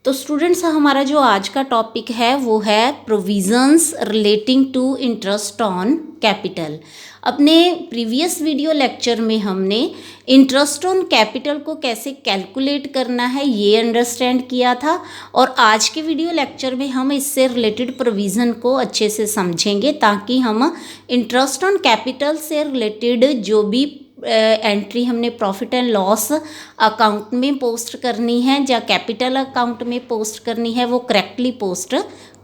तो स्टूडेंट्स हमारा जो आज का टॉपिक है वो है provisions relating to interest on capital. अपने प्रीवियस वीडियो लेक्चर में हमने इंटरेस्ट ऑन कैपिटल को कैसे कैलकुलेट करना है ये अंडरस्टैंड किया था, और आज के वीडियो लेक्चर में हम इससे रिलेटेड प्रोविज़न को अच्छे से समझेंगे ताकि हम इंटरेस्ट ऑन कैपिटल से रिलेटेड जो भी एंट्री हमने प्रॉफिट एंड लॉस अकाउंट में पोस्ट करनी है या कैपिटल अकाउंट में पोस्ट करनी है वो करेक्टली पोस्ट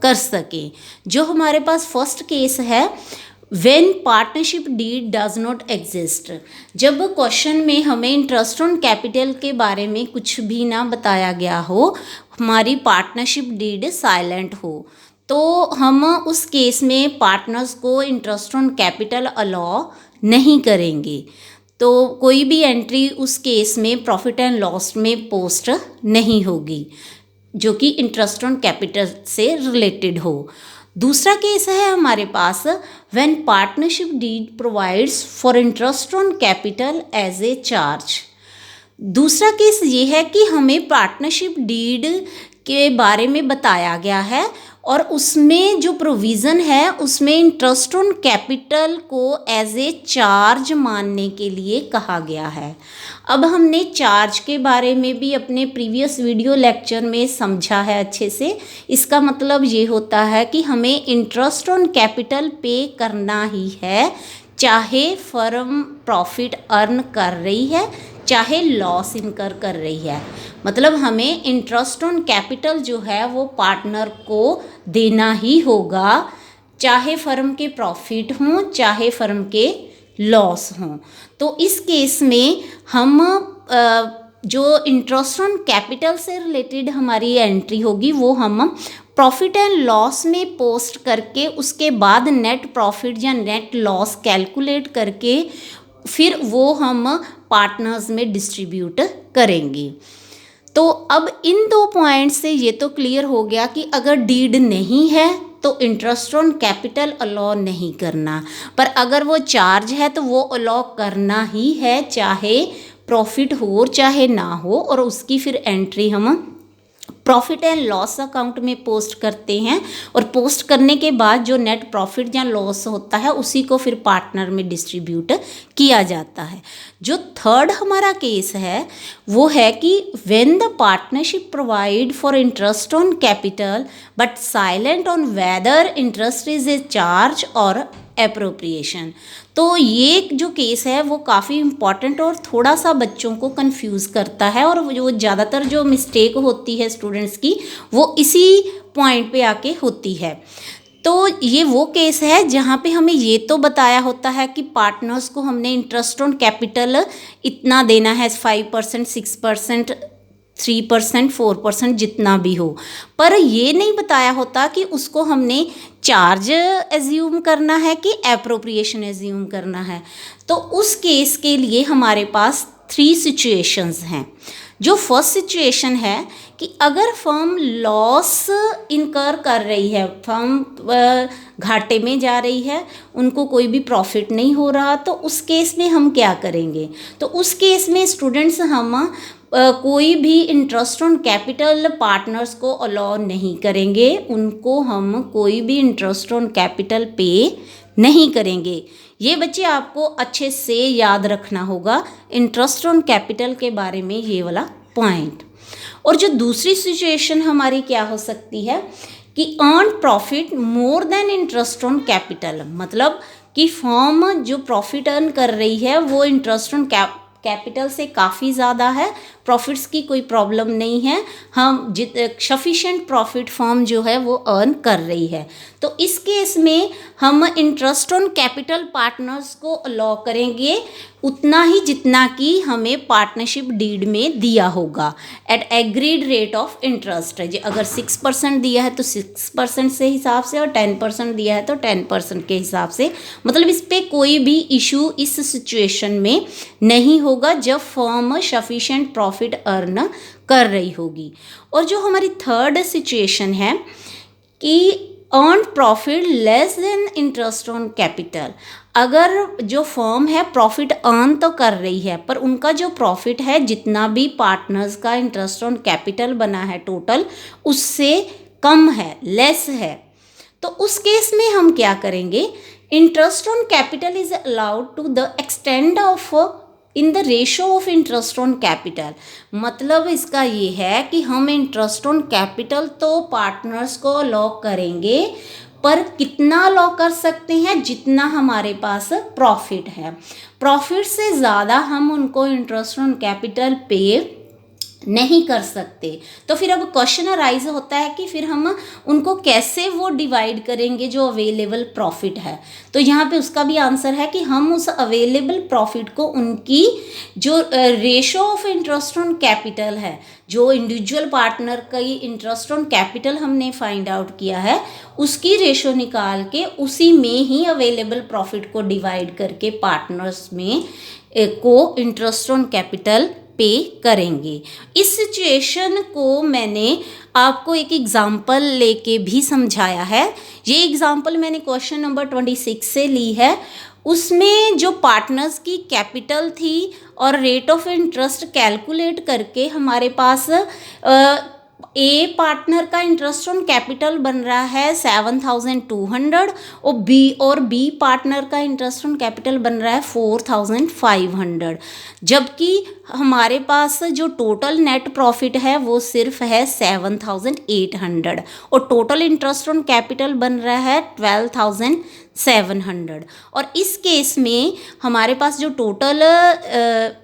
कर सके। जो हमारे पास फर्स्ट केस है, when partnership deed does not exist. जब क्वेश्चन में हमें इंटरेस्ट ऑन कैपिटल के बारे में कुछ भी ना बताया गया हो, हमारी पार्टनरशिप डीड साइलेंट हो, तो हम उस केस में पार्टनर्स को इंटरेस्ट ऑन कैपिटल अलाउ नहीं करेंगे। तो कोई भी एंट्री उस केस में प्रॉफिट एंड लॉस में पोस्ट नहीं होगी जो कि इंटरेस्ट ऑन कैपिटल से रिलेटेड हो। दूसरा केस है हमारे पास, when partnership deed provides for interest on capital as a charge. दूसरा केस ये है कि हमें पार्टनरशिप डीड के बारे में बताया गया है और उसमें जो प्रोविज़न है उसमें इंटरेस्ट ऑन कैपिटल को एज ए चार्ज मानने के लिए कहा गया है। अब हमने चार्ज के बारे में भी अपने प्रीवियस वीडियो लेक्चर में समझा है अच्छे से। इसका मतलब ये होता है कि हमें इंटरेस्ट ऑन कैपिटल पे करना ही है, चाहे फर्म प्रॉफिट अर्न कर रही है चाहे लॉस इनकर कर रही है। मतलब हमें इंटरेस्ट ऑन कैपिटल जो है वो पार्टनर को देना ही होगा, चाहे फर्म के प्रॉफिट हों चाहे फर्म के लॉस हों। तो इस केस में हम जो इंटरेस्ट ऑन कैपिटल से रिलेटेड हमारी एंट्री होगी वो हम प्रॉफिट एंड लॉस में पोस्ट करके उसके बाद नेट प्रॉफिट या नेट लॉस कैलकुलेट करके फिर वो हम पार्टनर्स में डिस्ट्रीब्यूट करेंगे। तो अब इन दो पॉइंट से ये तो क्लियर हो गया कि अगर डीड नहीं है तो इंटरेस्ट ऑन कैपिटल अलाउ नहीं करना, पर अगर वो चार्ज है तो वो अलाउ करना ही है, चाहे प्रॉफिट हो चाहे ना हो, और उसकी फिर एंट्री हम प्रॉफिट एंड लॉस अकाउंट में पोस्ट करते हैं और पोस्ट करने के बाद जो नेट प्रॉफिट या लॉस होता है उसी को फिर पार्टनर में डिस्ट्रीब्यूट किया जाता है। जो थर्ड हमारा केस है वो है कि when the partnership provide for interest on capital but silent on whether interest is a charge और एप्रोप्रिएशन। तो ये जो केस है वो काफ़ी इम्पॉर्टेंट और थोड़ा सा बच्चों को कंफ्यूज करता है, और वो ज़्यादातर जो मिस्टेक होती है स्टूडेंट्स की वो इसी पॉइंट पे आके होती है। तो ये वो केस है जहाँ पे हमें ये तो बताया होता है कि पार्टनर्स को हमने इंटरेस्ट ऑन कैपिटल इतना देना है, 5%, 6%, 3%, 4% जितना भी हो, पर ये नहीं बताया होता कि उसको हमने चार्ज एज्यूम करना है कि एप्रोप्रिएशन एज्यूम करना है। तो उस केस के लिए हमारे पास 3 सिचुएशंस हैं। जो फर्स्ट सिचुएशन है कि अगर फर्म लॉस इनकर कर रही है, फर्म घाटे में जा रही है, उनको कोई भी प्रॉफिट नहीं हो रहा, तो उस केस में हम क्या करेंगे? तो उस केस में स्टूडेंट्स हम कोई भी इंटरेस्ट ऑन कैपिटल पार्टनर्स को अलाउ नहीं करेंगे, उनको हम कोई भी इंटरेस्ट ऑन कैपिटल पे नहीं करेंगे। ये बच्चे आपको अच्छे से याद रखना होगा इंटरेस्ट ऑन कैपिटल के बारे में ये वाला पॉइंट। और जो दूसरी सिचुएशन हमारी क्या हो सकती है कि earn profit more than interest on capital, मतलब कि फर्म जो प्रॉफिट अर्न कर रही है वो इंटरेस्ट ऑन कैपिटल से काफ़ी ज़्यादा है, प्रॉफिट्स की कोई प्रॉब्लम नहीं है, हम सफिशेंट प्रॉफिट फर्म जो है वो अर्न कर रही है। तो इस केस में हम इंटरेस्ट ऑन कैपिटल पार्टनर्स को अलाउ करेंगे उतना ही जितना कि हमें पार्टनरशिप डीड में दिया होगा at agreed rate of interest. अगर 6% दिया है तो 6% से हिसाब से, और 10% दिया है तो 10% के हिसाब से। मतलब इस पर कोई भी इशू इस सिचुएशन में नहीं होगा जब फर्म सफिशेंट प्रॉफिट अर्न कर रही होगी। और जो हमारी थर्ड सिचुएशन है कि earn profit less than interest on capital. अगर जो फर्म है प्रॉफिट अर्न तो कर रही है पर उनका जो प्रॉफिट है जितना भी पार्टनर्स का इंटरेस्ट ऑन कैपिटल बना है टोटल उससे कम है, लेस है, तो उस केस में हम क्या करेंगे, interest on capital is allowed to the extend of in the ratio of interest on capital. मतलब इसका ये है कि हम इंटरेस्ट ऑन कैपिटल तो पार्टनर्स को अलाउ करेंगे पर कितना अलाउ कर सकते हैं, जितना हमारे पास प्रॉफिट है। प्रॉफिट से ज़्यादा हम उनको इंटरेस्ट ऑन कैपिटल पे नहीं कर सकते। तो फिर अब क्वेश्चन अराइज होता है कि फिर हम उनको कैसे वो डिवाइड करेंगे जो अवेलेबल प्रॉफिट है। तो यहाँ पे उसका भी आंसर है कि हम उस अवेलेबल प्रॉफिट को उनकी जो ratio of interest on capital है, जो इंडिविजुअल पार्टनर का इंटरेस्ट ऑन कैपिटल हमने फाइंड आउट किया है, उसकी रेशो निकाल के उसी में ही अवेलेबल प्रॉफिट को डिवाइड करके पार्टनर्स में को इंटरेस्ट ऑन कैपिटल पे करेंगे। इस सिचुएशन को मैंने आपको एक एग्जांपल लेके भी समझाया है। ये एग्जांपल मैंने क्वेश्चन नंबर 26 से ली है। उसमें जो पार्टनर्स की कैपिटल थी और रेट ऑफ इंटरेस्ट कैलकुलेट करके हमारे पास ए पार्टनर का इंटरेस्ट ऑन कैपिटल बन रहा है 7,200 और बी पार्टनर का इंटरेस्ट ऑन कैपिटल बन रहा है 4,500, जबकि हमारे पास जो टोटल नेट प्रॉफिट है वो सिर्फ है 7,800 और टोटल इंटरेस्ट ऑन कैपिटल बन रहा है 12,700। और इस केस में हमारे पास जो टोटल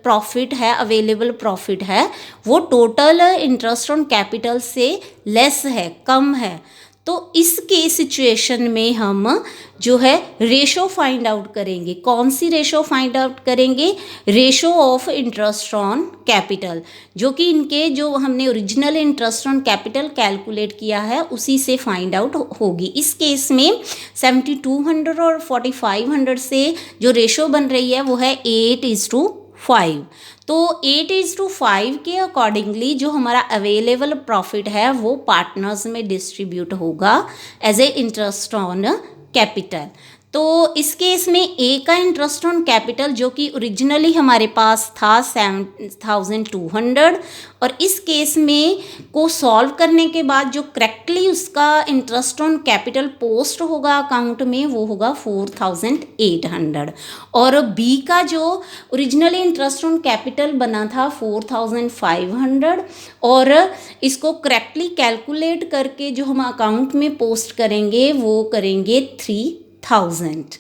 प्रॉफिट है, अवेलेबल प्रॉफिट है, वो टोटल इंटरेस्ट ऑन कैपिटल से लेस है, कम है। तो इसके सिचुएशन में हम जो है रेशो फाइंड आउट करेंगे। कौन सी रेशो फाइंड आउट करेंगे, ratio of interest on capital, जो कि इनके जो हमने original interest on capital calculate किया है उसी से फाइंड आउट होगी। इस केस में 7,200 और 4,500 से जो रेशो बन रही है वो है 8:5। तो 8:5 के अकॉर्डिंगली जो हमारा अवेलेबल प्रॉफिट है वो पार्टनर्स में डिस्ट्रीब्यूट होगा as a interest on capital. तो इस केस में ए का इंटरेस्ट ऑन कैपिटल जो कि ओरिजिनली हमारे पास था 7,200 और इस केस में को सॉल्व करने के बाद जो करेक्टली उसका इंटरेस्ट ऑन कैपिटल पोस्ट होगा अकाउंट में वो होगा 4,800 और बी का जो ओरिजिनली इंटरेस्ट ऑन कैपिटल बना था 4,500 और इसको करेक्टली कैलकुलेट करके जो हम अकाउंट में पोस्ट करेंगे वो करेंगे 3,000।